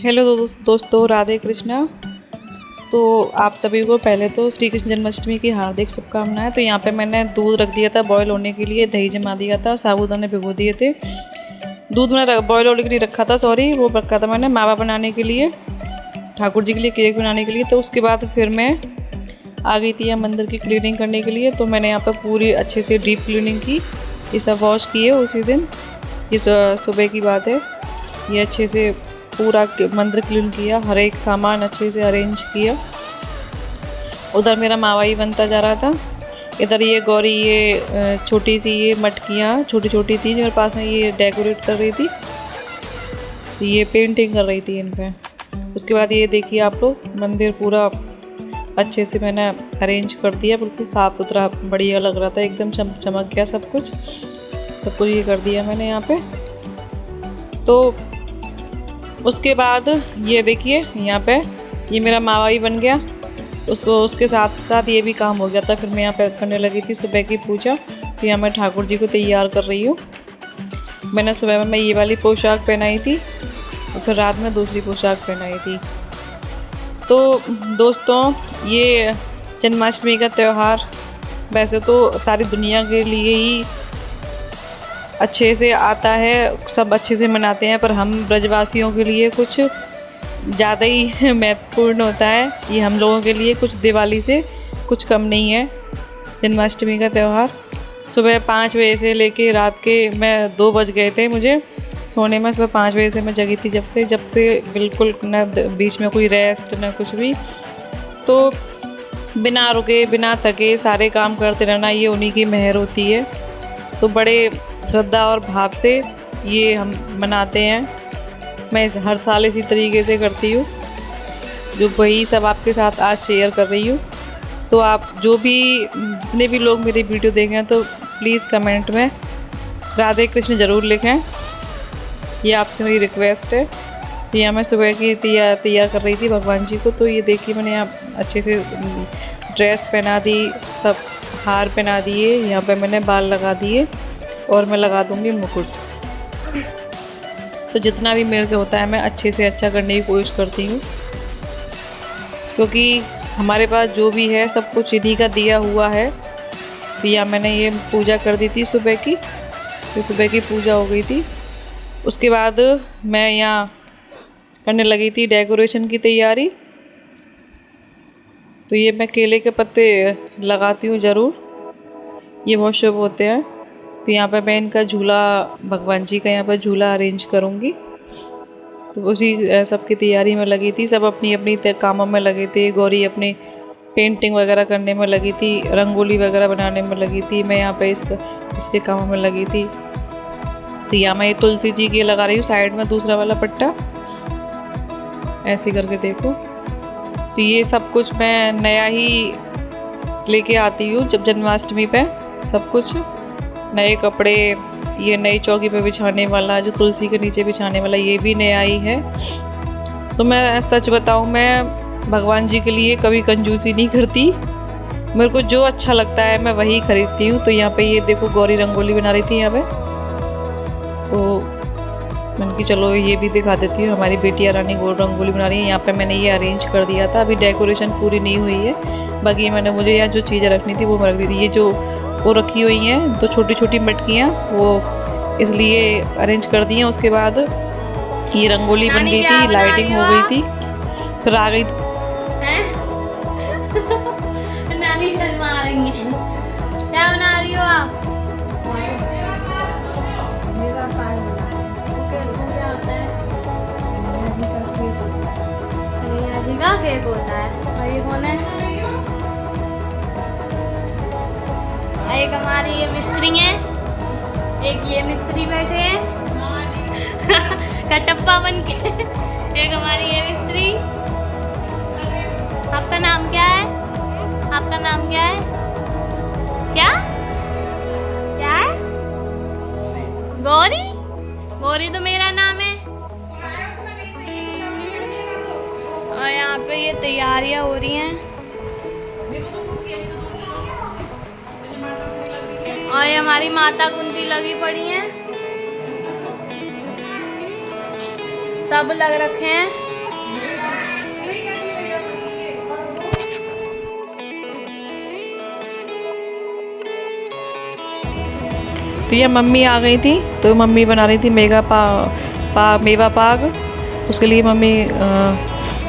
Hello दोस्तों, राधे कृष्णा। तो आप सभी को पहले तो श्री कृष्ण जन्माष्टमी की हार्दिक शुभकामनाएं। तो यहाँ पे मैंने दूध रख दिया था बॉयल होने के लिए, दही जमा दिया था, साबूदाने भिगो दिए थे। दूध मैंने बॉयल होने के लिए रखा था, वो रखा था मैंने मावा बनाने के लिए, ठाकुर जी के लिए केक बनाने के लिए। तो उसके बाद फिर मैं आ गई थी यहाँ मंदिर की क्लीनिंग करने के लिए। तो मैंने यहाँ पर पूरी अच्छे से डीप क्लीनिंग की, ये सब वॉश किए उसी दिन। ये सुबह की बात है। ये अच्छे से पूरा मंदिर क्लीन किया, हर एक सामान अच्छे से अरेंज किया। उधर मेरा मावा ही बनता जा रहा था। इधर ये गौरी, ये छोटी सी ये मटकियाँ छोटी छोटी थी मेरे पास में, ये डेकोरेट कर रही थी, ये पेंटिंग कर रही थी इन पे। उसके बाद ये देखिए आप लोग, मंदिर पूरा अच्छे से मैंने अरेंज कर दिया, बिल्कुल साफ़ सुथरा बढ़िया लग रहा था, एकदम चमक गया सब कुछ ये कर दिया मैंने यहाँ पे। तो उसके बाद ये देखिए यहाँ पे ये मेरा मावा ही बन गया। उसके साथ साथ ये भी काम हो गया था। फिर मैं यहाँ पे करने लगी थी सुबह की पूजा। तो यहाँ मैं ठाकुर जी को तैयार कर रही हूँ। मैंने सुबह में ये वाली पोशाक पहनाई थी और फिर रात में दूसरी पोशाक पहनाई थी। तो दोस्तों, ये जन्माष्टमी का त्यौहार वैसे तो सारी दुनिया के लिए ही अच्छे से आता है, सब अच्छे से मनाते हैं, पर हम ब्रजवासियों के लिए कुछ ज़्यादा ही महत्वपूर्ण होता है। ये हम लोगों के लिए कुछ दिवाली से कुछ कम नहीं है जन्माष्टमी का त्यौहार। सुबह 5 बजे से लेके रात के 2 बज गए थे मुझे सोने में। सुबह 5 बजे से मैं जगी थी, जब से बिल्कुल ना बीच में कोई रेस्ट ना कुछ भी। तो बिना रुके बिना थके सारे काम करते रहना, ये उन्हीं की मेहर होती है। तो बड़े श्रद्धा और भाव से ये हम मनाते हैं। मैं हर साल इसी तरीके से करती हूँ, जो वही सब आपके साथ आज शेयर कर रही हूँ। तो आप जितने भी लोग मेरी वीडियो देखें तो प्लीज़ कमेंट में राधे कृष्ण ज़रूर लिखें, ये आपसे मेरी रिक्वेस्ट है। यहाँ मैं सुबह की तैयार कर रही थी भगवान जी को। तो ये देखिए मैंने यहाँ अच्छे से ड्रेस पहना दी, सब हार पहना दिए, यहाँ पे मैंने बाल लगा दिए और मैं लगा दूँगी मुकुट। तो जितना भी मेरे से होता है मैं अच्छे से अच्छा करने की कोशिश करती हूँ, क्योंकि हमारे पास जो भी है सब कुछ इन्हीं का दिया हुआ है। तो यहाँ मैंने ये पूजा कर दी थी सुबह की। तो सुबह की पूजा हो गई थी। उसके बाद मैं यहाँ करने लगी थी डेकोरेशन की तैयारी। तो ये मैं केले के पत्ते लगाती हूँ ज़रूर, ये बहुत शुभ होते हैं। तो यहाँ पर मैं इनका झूला, भगवान जी का यहाँ पर झूला अरेंज करूँगी। तो उसी सब की तैयारी में लगी थी। सब अपनी अपनी कामों में लगे थे। गौरी अपनी पेंटिंग वगैरह करने में लगी थी, रंगोली वगैरह बनाने में लगी थी। मैं यहाँ पे इसके कामों में लगी थी। तो यहाँ मैं ये तुलसी जी की लगा रही हूँ साइड में दूसरा वाला पट्टा, ऐसे करके देखो। तो ये सब कुछ मैं नया ही लेके आती हूँ जब जन्माष्टमी पे। सब कुछ नए कपड़े, ये नई चौकी पे बिछाने वाला, जो तुलसी के नीचे बिछाने वाला, ये भी नया ही है। तो मैं सच बताऊँ, मैं भगवान जी के लिए कभी कंजूसी नहीं करती। मेरे को जो अच्छा लगता है मैं वही खरीदती हूँ। तो यहाँ पे ये देखो गौरी रंगोली बना रही थी यहाँ पे। तो मैंने कि चलो ये भी दिखा देती हूँ। हमारी बेटियाँ रानी गोल रंगोली बना रही है। यहाँ पे मैंने ये अरेंज कर दिया था। अभी डेकोरेशन पूरी नहीं हुई है, बाकी मैंने मुझे यहाँ जो चीज़ें रखनी थी वो मैं रख दी थी। ये जो वो रखी हुई हैं तो छोटी छोटी मटकियाँ, वो इसलिए अरेंज कर दी हैं। उसके बाद ये रंगोली बन गई थी, लाइटिंग हो गई थी, फिर आ गई नानी शर्मा रही हैं। क्या बना रही हो आप? जी का केक होता है। और ये कौन है? एक हमारी ये मिस्त्री है, एक ये मिस्त्री बैठे हैं कटप्पा बन के। एक हमारी ये मिस्त्री। आपका नाम क्या है? आपका नाम क्या है? क्या क्या है? गौरी? गौरी तो मेरा नाम है। और यहाँ पे ये तैयारियां हो रही हैं। और ये हमारी माता कुंती लगी पड़ी हैं, सब लग रखे हैं। तो ये मम्मी आ गई थी, तो मम्मी बना रही थी मेवा पाक। उसके लिए मम्मी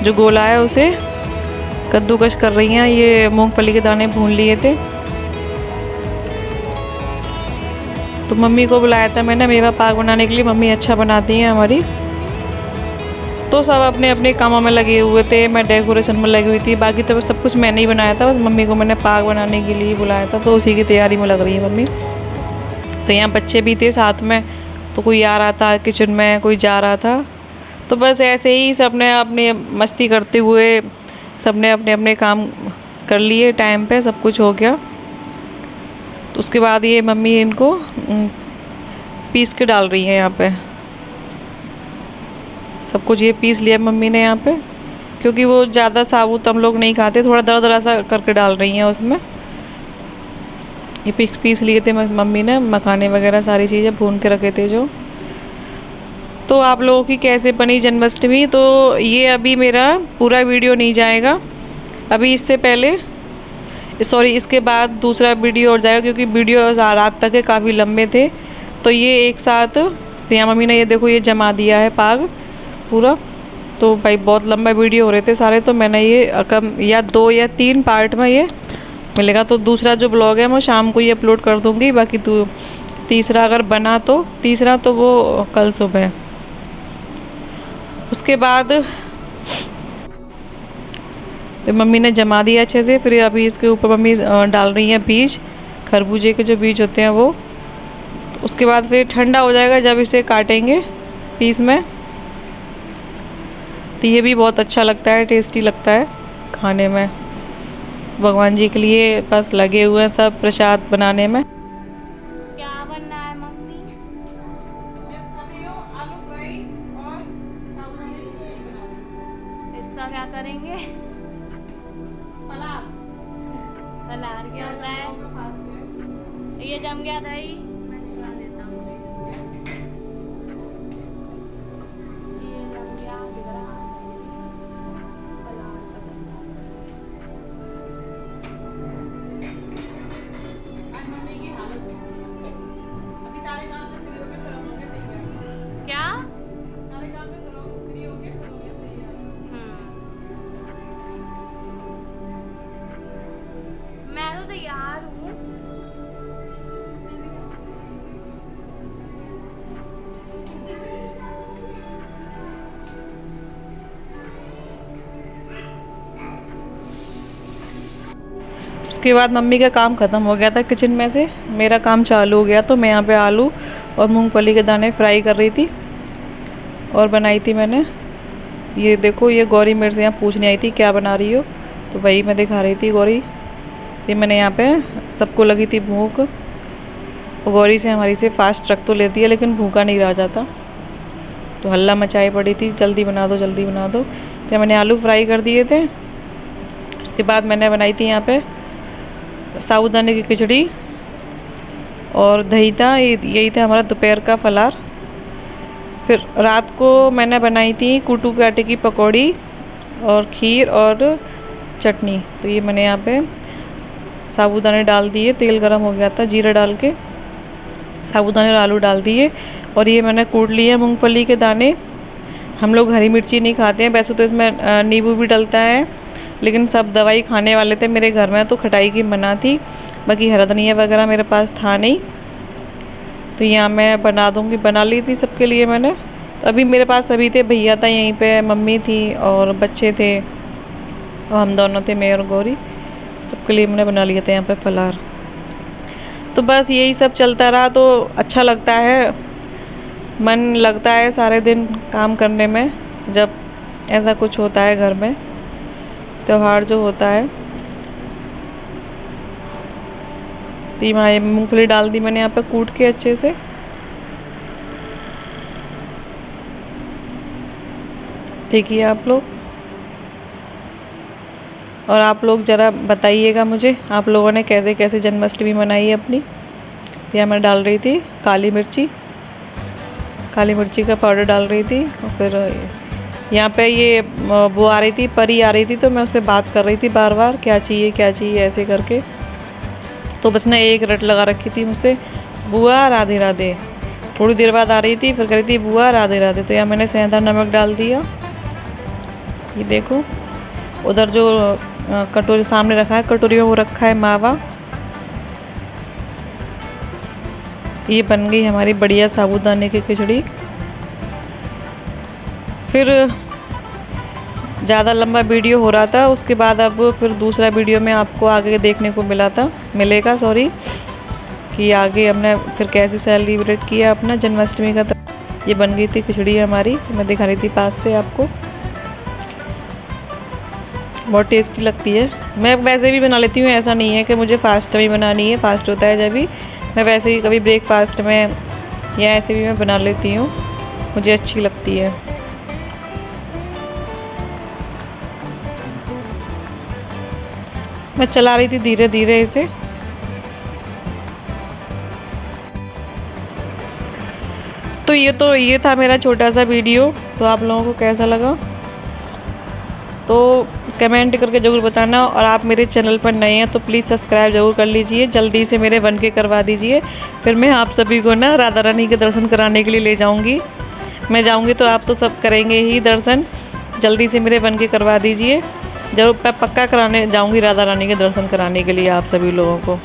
जो गोला है उसे कद्दूकस कर रही हैं। ये मूंगफली के दाने भून लिए थे, तो मम्मी को बुलाया था मैंने मेवा पाक बनाने के लिए। मम्मी अच्छा बनाती हैं हमारी। तो सब अपने अपने कामों में लगे हुए थे, मैं डेकोरेशन में लगी हुई थी। बाकी तो सब कुछ मैंने ही बनाया था, बस मम्मी को मैंने पाक बनाने के लिए बुलाया था, तो उसी की तैयारी में लग रही है मम्मी। तो यहाँ बच्चे भी थे साथ में, तो कोई आ रहा था किचन में, कोई जा रहा था। तो बस ऐसे ही सब ने अपने मस्ती करते हुए सब ने अपने अपने काम कर लिए, टाइम पे सब कुछ हो गया। तो उसके बाद ये मम्मी इनको पीस के डाल रही हैं यहाँ पे। सब कुछ ये पीस लिया मम्मी ने यहाँ पे, क्योंकि वो ज़्यादा साबुत हम लोग नहीं खाते, थोड़ा दरदरा सा करके डाल रही हैं उसमें। ये पीस लिए थे मम्मी ने, मखाने वगैरह सारी चीज़ें भून के रखे थे जो। तो आप लोगों की कैसे बनी जन्माष्टमी, तो ये अभी मेरा पूरा वीडियो नहीं जाएगा। अभी इससे पहले इसके बाद दूसरा वीडियो और जाएगा, क्योंकि वीडियो रात तक के काफ़ी लंबे थे। तो ये एक साथ, तो यहाँ मम्मी ने ये देखो ये जमा दिया है पाग पूरा। तो भाई बहुत लंबा वीडियो हो रहे थे सारे, तो मैंने ये कम या 2 या 3 पार्ट में ये मिलेगा। तो दूसरा जो ब्लॉग है मैं शाम को ये अपलोड कर दूँगी। बाकी तो तीसरा अगर बना तो तीसरा तो वो कल सुबह। उसके बाद तो मम्मी ने जमा दिया अच्छे से। फिर अभी इसके ऊपर मम्मी डाल रही हैं बीज, खरबूजे के जो बीज होते हैं वो। तो उसके बाद फिर ठंडा हो जाएगा जब इसे काटेंगे पीस में। तो ये भी बहुत अच्छा लगता है, टेस्टी लगता है खाने में। भगवान जी के लिए बस लगे हुए हैं सब प्रसाद बनाने में। क्या बनना है मम्मी? आलू फ्राई और साबूदाने की खिचड़ी बनाओ। इसका क्या करेंगे? फलाहार क्या होता है? ये जम गया दही, मैं चला देता हूँ। ये जम गया, दिख रहा फलाहार का बनता है। क्या? मैं तो तैयार हूँ। उसके बाद मम्मी का काम ख़त्म हो गया था किचन में से, मेरा काम चालू हो गया। तो मैं यहाँ पे आलू और मूंगफली के दाने फ्राई कर रही थी और बनाई थी मैंने। ये देखो ये गौरी मेरे से यहाँ पूछने आई थी क्या बना रही हो, तो वही मैं दिखा रही थी गौरी। ये मैंने यहाँ पे सबको लगी थी भूख। गौरी से हमारी से फास्ट रख तो लेती है, लेकिन भूखा नहीं रह जाता, तो हल्ला मचाई पड़ी थी जल्दी बना दो जल्दी बना दो। तो मैंने आलू फ्राई कर दिए थे। उसके बाद मैंने बनाई थी यहाँ पे साबूदाने की खिचड़ी और दही था। यही था हमारा दोपहर का फलाहार। फिर रात को मैंने बनाई थी कूटू के आटे की पकौड़ी और खीर और चटनी। तो ये मैंने यहाँ पे साबूदाने डाल दिए, तेल गरम हो गया था, जीरा डाल के साबूदाने और आलू डाल दिए। और ये मैंने कूट लिए मूंगफली के दाने। हम लोग हरी मिर्ची नहीं खाते हैं, वैसे तो इसमें नींबू भी डलता है, लेकिन सब दवाई खाने वाले थे मेरे घर में, तो खटाई की मना थी। बाकी हरा धनिया वगैरह मेरे पास था नहीं, तो यहाँ मैं बना दूँगी, बना ली थी सबके लिए मैंने। तो अभी मेरे पास सभी थे, भैया था यहीं पे, मम्मी थी और बच्चे थे और हम दोनों थे, मैं और गौरी। सबके लिए मैंने बना लिया था यहाँ पे फलाहार। तो बस यही सब चलता रहा। तो अच्छा लगता है, मन लगता है सारे दिन काम करने में जब ऐसा कुछ होता है घर में, त्यौहार जो होता है। तो ये मूंगफली डाल दी मैंने यहाँ पे कूट के अच्छे से। देखिए आप लोग, और आप लोग ज़रा बताइएगा मुझे आप लोगों ने कैसे कैसे जन्माष्टमी मनाई है अपनी। तो यहाँ मैं डाल रही थी काली मिर्ची का पाउडर डाल रही थी। और फिर यहाँ पे ये वो आ रही थी, परी आ रही थी, तो मैं उससे बात कर रही थी बार बार क्या चाहिए ऐसे करके। तो बस ने एक रट लगा रखी थी मुझसे बुआ राधे राधे। थोड़ी देर बाद आ रही थी, फिर कह रही थी बुआ राधे राधे। तो यहाँ मैंने सेंधा नमक डाल दिया। ये देखो, उधर जो कटोरी सामने रखा है, कटोरी में वो रखा है मावा। ये बन गई हमारी बढ़िया साबूदाने की खिचड़ी। फिर ज़्यादा लंबा वीडियो हो रहा था, उसके बाद अब फिर दूसरा वीडियो में आपको आगे देखने को मिलेगा कि आगे हमने फिर कैसे सेलिब्रेट किया अपना जन्माष्टमी का। ये बन गई थी खिचड़ी हमारी, मैं दिखा रही थी पास से आपको। बहुत टेस्टी लगती है। मैं वैसे भी बना लेती हूँ, ऐसा नहीं है कि मुझे फास्ट में बनानी है। फास्ट होता है जब भी, मैं वैसे ही कभी ब्रेकफास्ट में या ऐसे भी मैं बना लेती हूँ, मुझे अच्छी लगती है। मैं चला रही थी धीरे धीरे इसे। तो ये था मेरा छोटा सा वीडियो। तो आप लोगों को कैसा लगा तो कमेंट करके ज़रूर बताना। और आप मेरे चैनल पर नए हैं तो प्लीज़ सब्सक्राइब ज़रूर कर लीजिए, जल्दी से मेरे बन के करवा दीजिए। फिर मैं आप सभी को ना राधा रानी के दर्शन कराने के लिए ले जाऊंगी। मैं जाऊंगी तो आप तो सब करेंगे ही दर्शन। जल्दी से मेरे बन के करवा दीजिए। जरूर मैं पक्का कराने जाऊंगी राधा रानी के दर्शन कराने के लिए आप सभी लोगों को।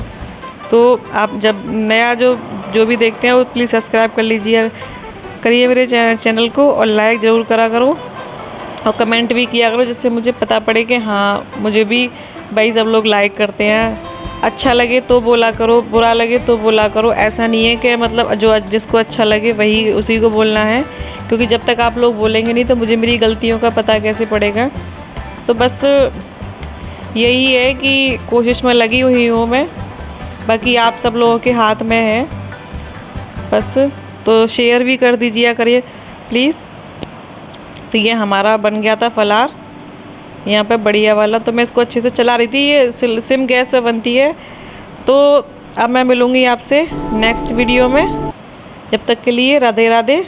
तो आप जब नया जो भी देखते हैं वो प्लीज़ सब्सक्राइब कर लीजिए, करिए मेरे चैनल को, और लाइक ज़रूर करा करो और कमेंट भी किया करो, जिससे मुझे पता पड़े कि हाँ मुझे भी भाई सब लोग लाइक करते हैं। अच्छा लगे तो बोला करो, बुरा लगे तो बोला करो। ऐसा नहीं है कि मतलब जो जिसको अच्छा लगे वही उसी को बोलना है, क्योंकि जब तक आप लोग बोलेंगे नहीं तो मुझे मेरी गलतियों का पता कैसे पड़ेगा। तो बस यही है कि कोशिश में लगी हुई हूँ मैं, बाकी आप सब लोगों के हाथ में है बस। तो शेयर भी कर दीजिए करिए प्लीज़। तो ये हमारा बन गया था फलार यहाँ पे बढ़िया वाला। तो मैं इसको अच्छे से चला रही थी, ये सिम गैस पे बनती है। तो अब मैं मिलूँगी आपसे नेक्स्ट वीडियो में। जब तक के लिए राधे राधे।